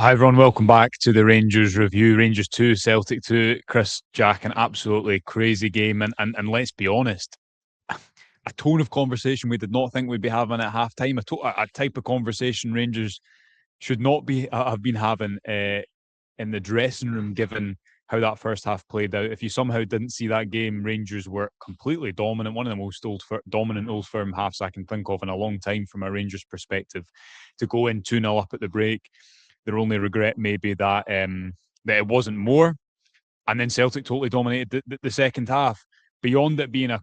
Hi everyone, welcome back to the Rangers review. Rangers 2, Celtic 2. Chris, Jack, an absolutely crazy game. And let's be honest, a tone of conversation we did not think we'd be having at half-time. A type of conversation Rangers should not be have been having in the dressing room, given how that first half played out. If you somehow didn't see that game, Rangers were completely dominant, one of the most dominant Old Firm halves I can think of in a long time from a Rangers perspective. To go in 2-0 up at the break, their only regret may be that that it wasn't more. And then Celtic totally dominated the second half. Beyond it being a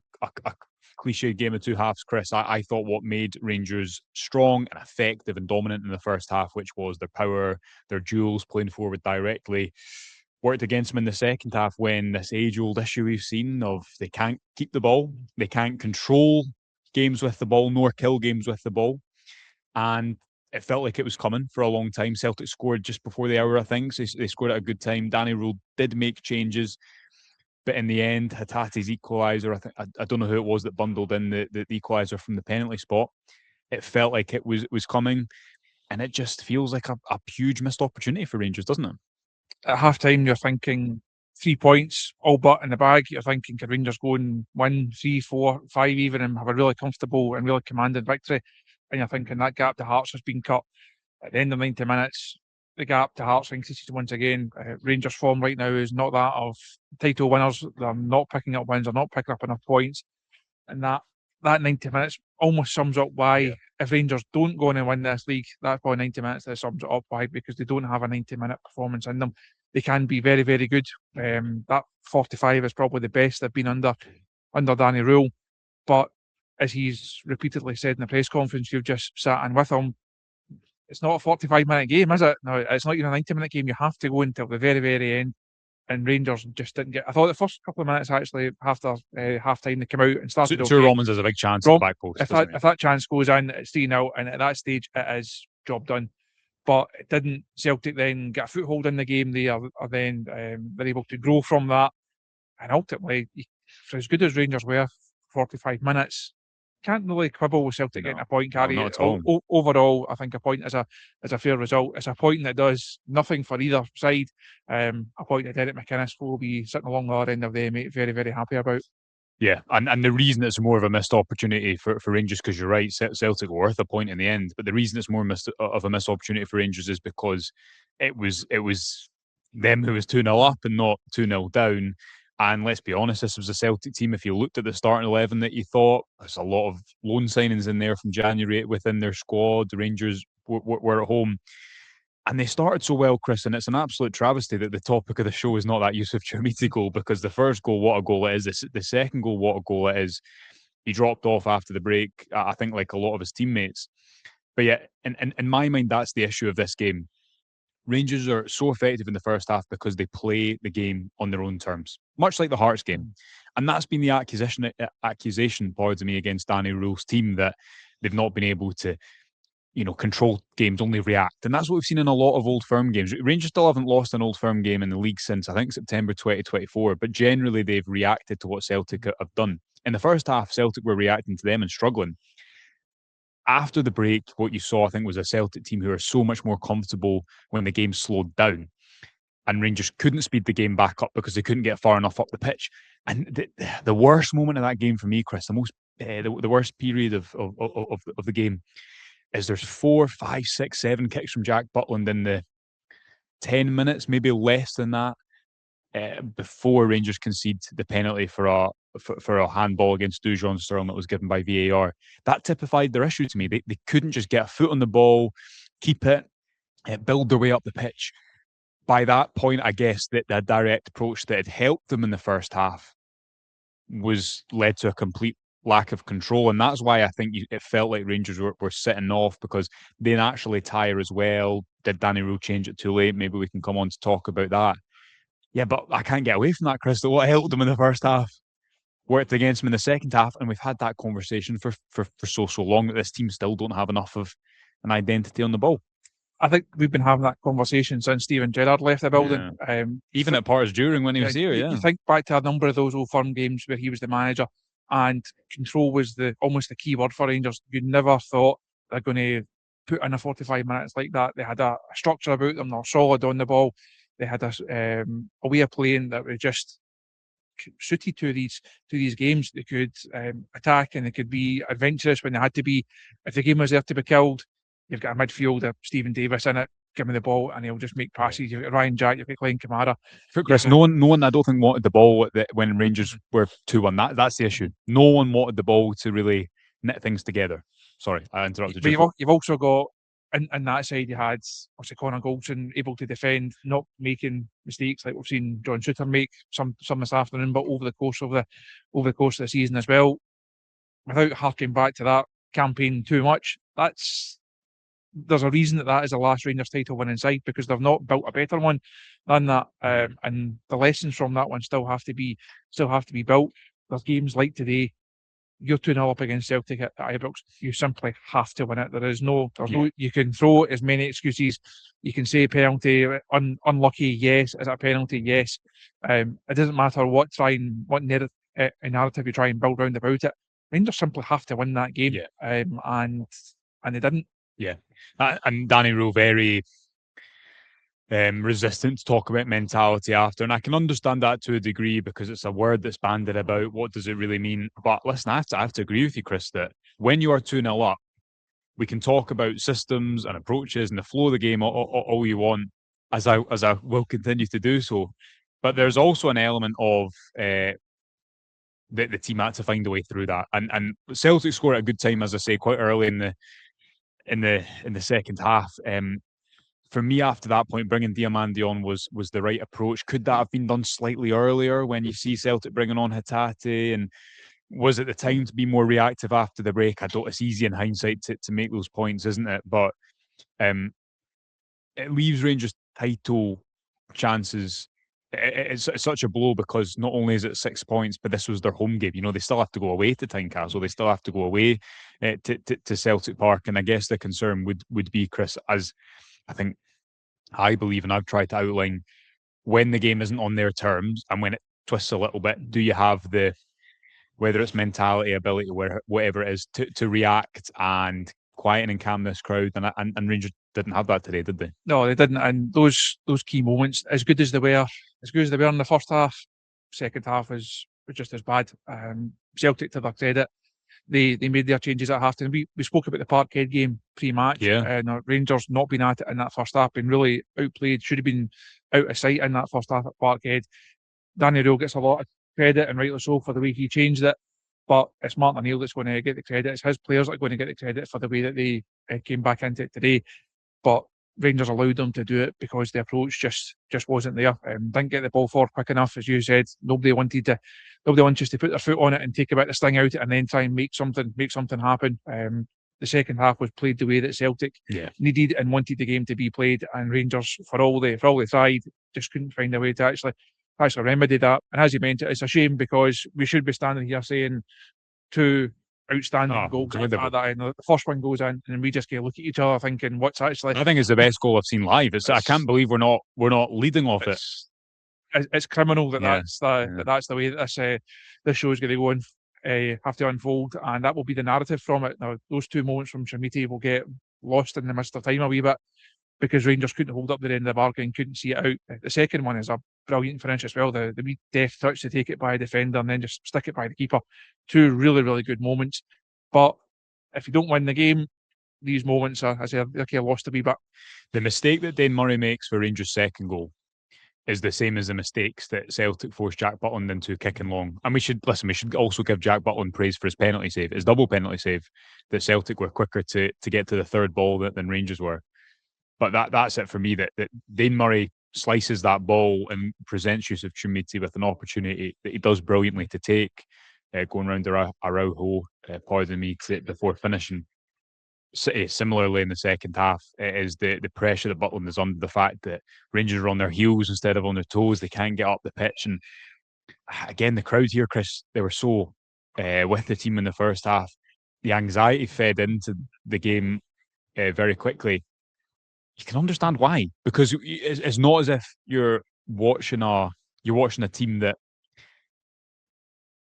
cliche game of two halves, Chris, I thought what made Rangers strong and effective and dominant in the first half, which was their power, their duels, playing forward directly, worked against them in the second half when this age-old issue we've seen of they can't keep the ball, they can't control games with the ball, nor kill games with the ball. And it felt like it was coming for a long time. Celtic scored just before the hour, I think. So they scored at a good time. Danny Rule did make changes, but in the end, Hatate's equaliser, I don't know who it was that bundled in the equaliser from the penalty spot. It felt like it was coming, and it just feels like a huge missed opportunity for Rangers, doesn't it? At half-time, you're thinking 3 points, all but in the bag. You're thinking, could Rangers go and win 3, 4, 5 even and have a really comfortable and really commanding victory? And you're thinking that gap to Hearts has been cut. At the end of 90 minutes, the gap to Hearts increases once again. Rangers' form right now is not that of title winners. They're not picking up wins. They're not picking up enough points. And that 90 minutes almost sums up why, if Rangers don't go on and win this league, that's probably 90 minutes that sums it up why, because they don't have a 90-minute performance in them. They can be very, very good. That 45 is probably the best they've been under Danny Rule. But as he's repeatedly said in the press conference you've just sat in with him, it's not a 45-minute game, is it? No, it's not even a 90-minute game. You have to go until the very, very end. And Rangers just didn't get. I thought the first couple of minutes actually after half time they came out and started. Two Romans has a big chance at the back post. If that chance goes in, it's 3-0, and at that stage it is job done. But it didn't. Celtic then get a foothold in the game. They are then they're able to grow from that, and ultimately, for as good as Rangers were, 45 minutes. Can't really quibble with Celtic getting a point, Carrie. Not at all. Overall, I think a point is a fair result. It's a point that does nothing for either side. A point that Derek McInnes will be sitting along the other end of the M8 very, very happy about. Yeah, and the reason it's more of a missed opportunity for Rangers, because you're right, Celtic were worth a point in the end, but the reason it's more of a missed opportunity for Rangers is because it was them who was 2-0 up and not 2-0 down. And let's be honest, this was a Celtic team. If you looked at the starting 11 that you thought, there's a lot of loan signings in there from January within their squad. The Rangers were at home. And they started so well, Chris, and it's an absolute travesty that the topic of the show is not that Yusuf Chermiti goal, because the first goal, what a goal it is. The second goal, what a goal it is. He dropped off after the break, I think, like a lot of his teammates. But yeah, in my mind, that's the issue of this game. Rangers are so effective in the first half because they play the game on their own terms, much like the Hearts game. And that's been the accusation, pardon me, against Danny Rule's team, that they've not been able to, control games, only react. And that's what we've seen in a lot of Old Firm games. Rangers still haven't lost an Old Firm game in the league since, I think, September 2024, but generally they've reacted to what Celtic have done. In the first half, Celtic were reacting to them and struggling. After the break, what you saw, I think, was a Celtic team who are so much more comfortable when the game slowed down. And Rangers couldn't speed the game back up because they couldn't get far enough up the pitch. And the worst moment of that game for me, Chris, the worst period of the game is there's 4, 5, 6, 7 kicks from Jack Butland in the 10 minutes, maybe less than that, before Rangers concede the penalty for a handball against Dujon Sterling that was given by VAR. That typified their issue to me. They couldn't just get a foot on the ball, keep it, build their way up the pitch. By that point, I guess that the direct approach that had helped them in the first half was led to a complete lack of control. And that's why I think it felt like Rangers were sitting off, because they naturally tire as well. Did Danny Rule change it too late? Maybe we can come on to talk about that. Yeah, but I can't get away from that, Crystal. What helped them in the first half worked against them in the second half, and we've had that conversation for so long that this team still don't have enough of an identity on the ball. I think we've been having that conversation since Steven Gerrard left the building. Yeah. Even at parts during when he was here, You think back to a number of those Old Firm games where he was the manager, and control was almost the key word for Rangers. You never thought they're going to put in a 45 minutes like that. They had a structure about them. They were solid on the ball. They had a way of playing that was just suited to these games. They could attack and they could be adventurous when they had to be. If the game was there to be killed, you've got a midfielder, Stephen Davis, in it. Give me the ball and he'll just make passes. You've got Ryan Jack, you've got Glenn Kamara. Chris, no one I don't think wanted the ball when Rangers were 2-1. That's the issue. No one wanted the ball to really knit things together. Sorry, I interrupted you. But you've also got in that side you had Connor Goldson able to defend, not making mistakes like we've seen John Shooter make some this afternoon, but over the course of the season as well. Without harking back to that campaign too much, there's a reason that is the last Rangers title winning side, because they've not built a better one than that, and the lessons from that one still have to be built. There's games like today. You're 2-0 up against Celtic at Ibrox. You simply have to win it. There's no. You can throw as many excuses. You can say penalty, unlucky. Yes, is it a penalty? Yes. It doesn't matter what narrative you try and build round about it. Rangers simply have to win that game, and they didn't. Yeah, and Danny Rowe very resistant to talk about mentality after, and I can understand that to a degree because it's a word that's bandied about. What does it really mean? But listen, I have to agree with you, Chris, that when you are 2-0 up, we can talk about systems and approaches and the flow of the game all you want, as I will continue to do so. But there's also an element of the team had to find a way through that, and Celtic scored at a good time, as I say, quite early in the second half. For me, after that point, bringing Diamandi on was the right approach. Could that have been done slightly earlier when you see Celtic bringing on Hatate? And was it the time to be more reactive after the break? It's easy in hindsight to make those points, isn't it? But it leaves Rangers title chances. It's such a blow because not only is it 6 points, but this was their home game. They still have to go away to Tynecastle. They still have to go away to Celtic Park. And I guess the concern would be, Chris, as I believe, and I've tried to outline, when the game isn't on their terms and when it twists a little bit, do you have whether it's mentality, ability, whatever it is, to react and quieten and calm this crowd? And Rangers didn't have that today, did they? No, they didn't. And those key moments, as good as they were in the first half, second half was just as bad. Celtic, to their credit, they made their changes at half time. We spoke about the Parkhead game pre-match. And Rangers not being at it in that first half, been really outplayed, should have been out of sight in that first half at Parkhead. Danny Rowe gets a lot of credit, and rightly so, for the way he changed it. But it's Martin O'Neill that's going to get the credit. It's his players that are going to get the credit for the way that they came back into it today. But Rangers allowed them to do it because the approach just wasn't there. Didn't get the ball forward quick enough, as you said. Nobody wanted to put their foot on it and take a bit of sting out and then try and make something happen. The second half was played the way that Celtic needed and wanted the game to be played, and Rangers, for all they tried, just couldn't find a way to actually remedy that. And as you mentioned, it's a shame because we should be standing here saying two outstanding goals. The first one goes in, and we just look at each other thinking, "What's actually?" I think it's the best goal I've seen live. I can't believe we're not leading off it. It's criminal that's the way that this show is going to go and have to unfold, and that will be the narrative from it. Now, those two moments from Shamiti will get lost in the mist of time a wee bit because Rangers couldn't hold up the end of the bargain, couldn't see it out. The second one is a brilliant finish as well. The wee deft touch to take it by a defender and then just stick it by the keeper. Two really, really good moments. But if you don't win the game, these moments are, as I say, they're lost a wee bit. The mistake that Dane Murray makes for Rangers' second goal is the same as the mistakes that Celtic forced Jack Butland into kicking long. And we should also give Jack Butland praise for his penalty save, his double penalty save, that Celtic were quicker to get to the third ball than Rangers were. But that's it for me, that Dane Murray slices that ball and presents Yusuf Chumiti with an opportunity that he does brilliantly to take, going round Araujo, pardon me, before finishing. Similarly, in the second half, it is the pressure that Butland is under, the fact that Rangers are on their heels instead of on their toes. They can't get up the pitch. And again, the crowd here, Chris, they were so with the team in the first half. The anxiety fed into the game very quickly. You can understand why, because it's not as if you're watching a team that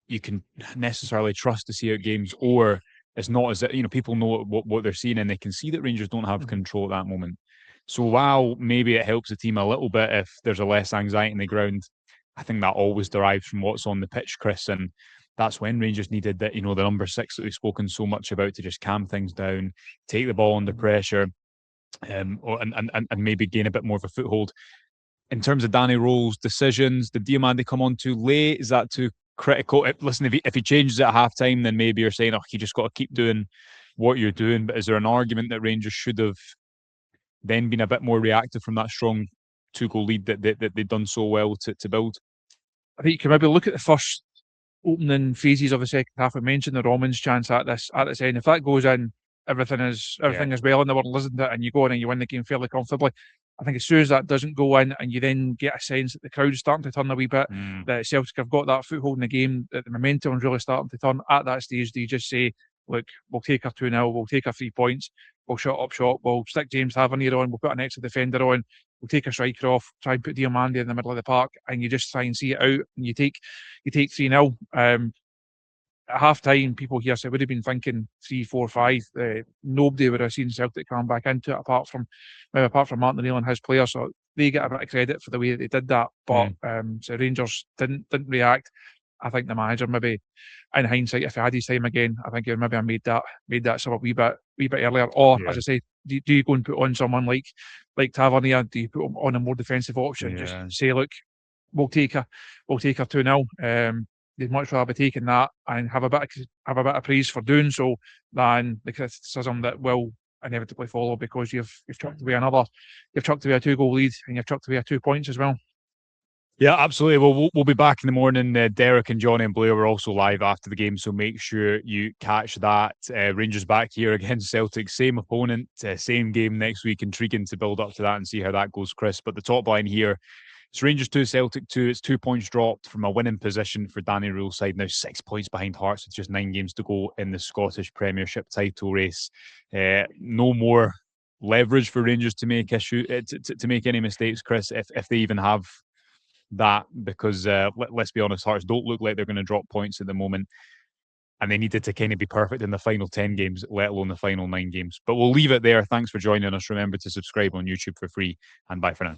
you can necessarily trust to see out games, or It's not as if, people know what they're seeing, and they can see that Rangers don't have control at that moment. So while maybe it helps the team a little bit if there's a less anxiety in the ground, I think that always derives from what's on the pitch, Chris. And that's when Rangers needed that, the number 6 that we've spoken so much about to just calm things down, take the ball under pressure, and maybe gain a bit more of a foothold. In terms of Danny Role's decisions, did Diamande come on too late? Is that too critical? Listen, if he changes it at halftime, then maybe you're saying, you just got to keep doing what you're doing. But is there an argument that Rangers should have then been a bit more reactive from that strong 2-goal lead that they'd done so well to build? I think you can maybe look at the first opening phases of the second half. I mentioned the Romans chance at this end. If that goes in, everything is well in the world, isn't it? And you go in and you win the game fairly comfortably. I think as soon as that doesn't go in, and you then get a sense that the crowd's starting to turn a wee bit, that Celtic have got that foothold in the game, that the momentum is really starting to turn. At that stage, do you just say, look, we'll take our 2-0, we'll take our 3 points, we'll shut up shop, we'll stick James Tavernier on, we'll put an extra defender on, we'll take a striker off, try and put Diamande in the middle of the park, and you just try and see it out, and you take 3-0. At half time, people here said would have been thinking 3, 4, 5. Nobody would have seen Celtic come back into it apart from Martin O'Neill and his players. So they get a bit of credit for the way that they did that. But so Rangers didn't react. I think the manager, maybe in hindsight, if he had his time again, I think he would maybe have made that sort of wee bit earlier. Or as I say, do you go and put on someone like Tavernier? Do you put him on a more defensive option? Just say, look, we'll take her 2-0. They'd much rather be taking that and have a bit of praise for doing so than the criticism that will inevitably follow, because you've chucked away a 2-goal lead, and you've chucked away 2 points as well. Yeah, absolutely. Well, we'll be back in the morning. Derek and Johnny and Blair were also live after the game, so make sure you catch that. Rangers back here against Celtic, same opponent, same game next week. Intriguing to build up to that and see how that goes, Chris. But the top line here, it's Rangers 2, Celtic 2. It's 2 points dropped from a winning position for Danny Rule's side. Now 6 points behind Hearts with just 9 games to go in the Scottish Premiership title race. No more leverage for Rangers to make to make any mistakes, Chris, if they even have that, because let's be honest, Hearts don't look like they're going to drop points at the moment, and they needed to kind of be perfect in the final 10 games, let alone the final 9 games. But we'll leave it there. Thanks for joining us. Remember to subscribe on YouTube for free, and bye for now.